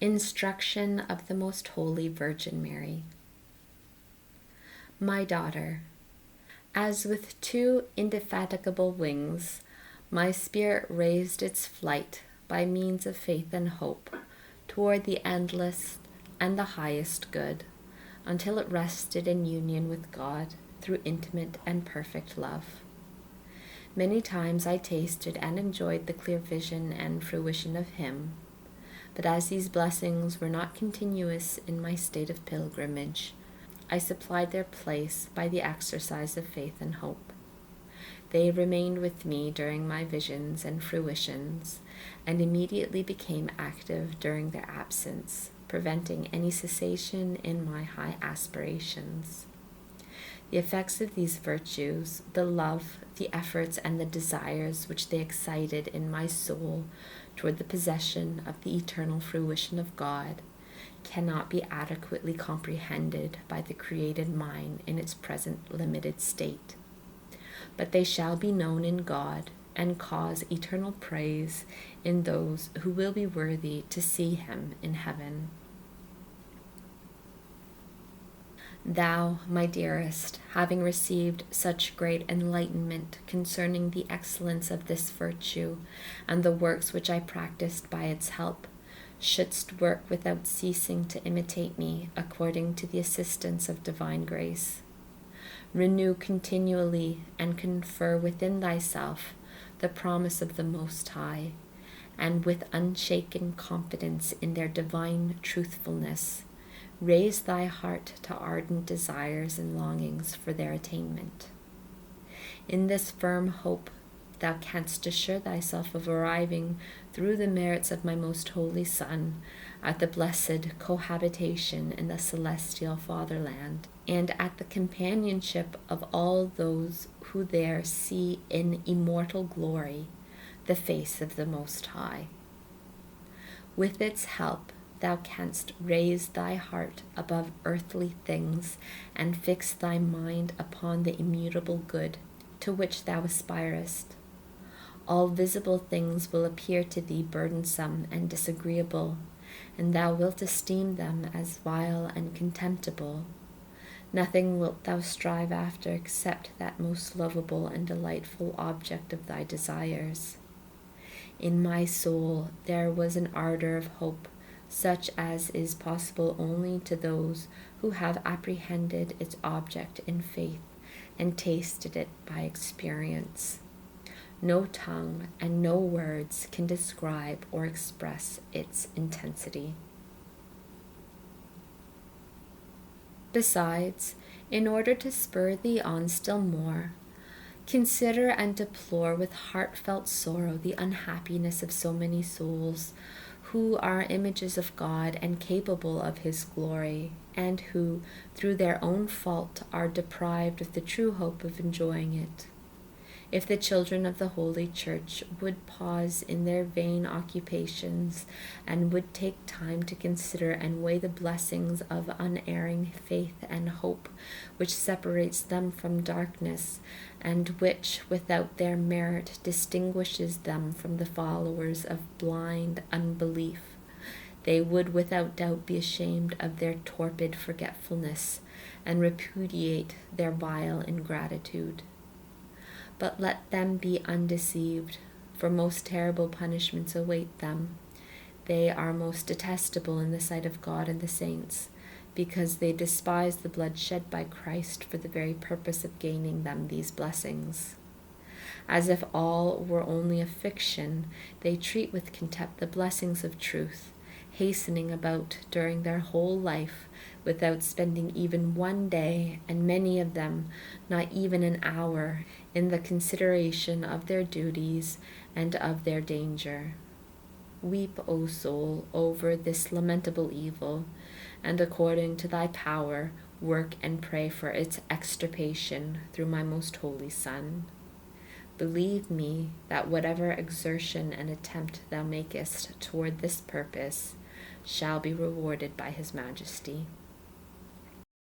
Instruction of the Most Holy Virgin Mary. My daughter, as with two indefatigable wings, my spirit raised its flight by means of faith and hope toward the endless and the highest good, until it rested in union with God through intimate and perfect love. Many times I tasted and enjoyed the clear vision and fruition of Him, but as these blessings were not continuous in my state of pilgrimage, I supplied their place by the exercise of faith and hope. They remained with me during my visions and fruitions, and immediately became active during their absence, preventing any cessation in my high aspirations. The effects of these virtues, the love, the efforts, and the desires which they excited in my soul toward the possession of the eternal fruition of God, cannot be adequately comprehended by the created mind in its present limited state. But they shall be known in God, and cause eternal praise in those who will be worthy to see Him in heaven. Thou, my dearest, having received such great enlightenment concerning the excellence of this virtue and the works which I practiced by its help, shouldst work without ceasing to imitate me according to the assistance of divine grace. Renew continually and confer within thyself the promise of the Most High, and with unshaken confidence in their divine truthfulness, raise thy heart to ardent desires and longings for their attainment. In this firm hope thou canst assure thyself of arriving, through the merits of my most holy Son, at the blessed cohabitation in the celestial fatherland, and at the companionship of all those who there see in immortal glory the face of the Most High. With its help thou canst raise thy heart above earthly things and fix thy mind upon the immutable good to which thou aspirest. All visible things will appear to thee burdensome and disagreeable, and thou wilt esteem them as vile and contemptible. Nothing wilt thou strive after except that most lovable and delightful object of thy desires. In my soul there was an ardor of hope, such as is possible only to those who have apprehended its object in faith and tasted it by experience. No tongue and no words can describe or express its intensity. Besides, in order to spur thee on still more, consider and deplore with heartfelt sorrow the unhappiness of so many souls who are images of God and capable of His glory, and who, through their own fault, are deprived of the true hope of enjoying it. If the children of the Holy Church would pause in their vain occupations and would take time to consider and weigh the blessings of unerring faith and hope which separates them from darkness, and which, without their merit, distinguishes them from the followers of blind unbelief, they would without doubt be ashamed of their torpid forgetfulness and repudiate their vile ingratitude. But let them be undeceived, for most terrible punishments await them. They are most detestable in the sight of God and the saints, because they despise the blood shed by Christ for the very purpose of gaining them these blessings. As if all were only a fiction, they treat with contempt the blessings of truth, hastening about during their whole life without spending even one day, and many of them not even an hour, in the consideration of their duties and of their danger. Weep, O soul, over this lamentable evil, and according to thy power work and pray for its extirpation through my most holy Son. Believe me that whatever exertion and attempt thou makest toward this purpose shall be rewarded by His Majesty.